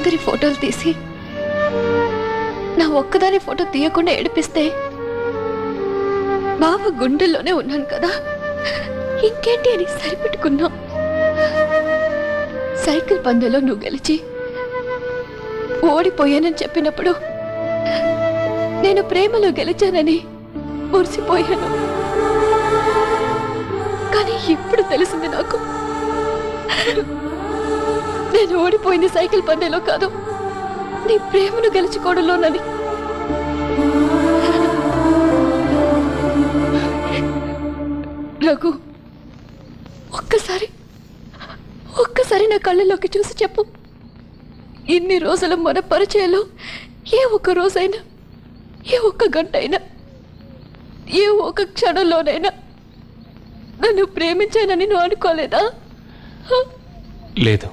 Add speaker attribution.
Speaker 1: అందరి ఫోటోలు తీసి నా ఒక్కదాని ఫోటో తీయకుండా ఏడిపిస్తే బావ గుండెల్లోనే ఉన్నాను కదా, ఇంకేంటి అని సరిపెట్టుకున్నా. సైకిల్ పందెంలో నువ్వు గెలిచి ఓడిపోయానని చెప్పినప్పుడు నేను ప్రేమలో గెలిచానని మురిసిపోయాను. కానీ ఇప్పుడు తెలిసింది నాకు, నేను ఓడిపోయింది సైకిల్ పందెంలో కాదు, నీ ప్రేమను గెలుచుకోవడంలోనని. రఘు, ఒక్కసారి నా కళ్ళలోకి చూసి చెప్పు, ఇన్ని రోజుల మన పరిచయంలో ఏ ఒక్క రోజైనా, ఏ ఒక్క గంట అయినా, ఏ ఒక్క క్షణంలోనైనా నన్ను ప్రేమించానని నువ్వు అనుకోలేదా?
Speaker 2: లేదు.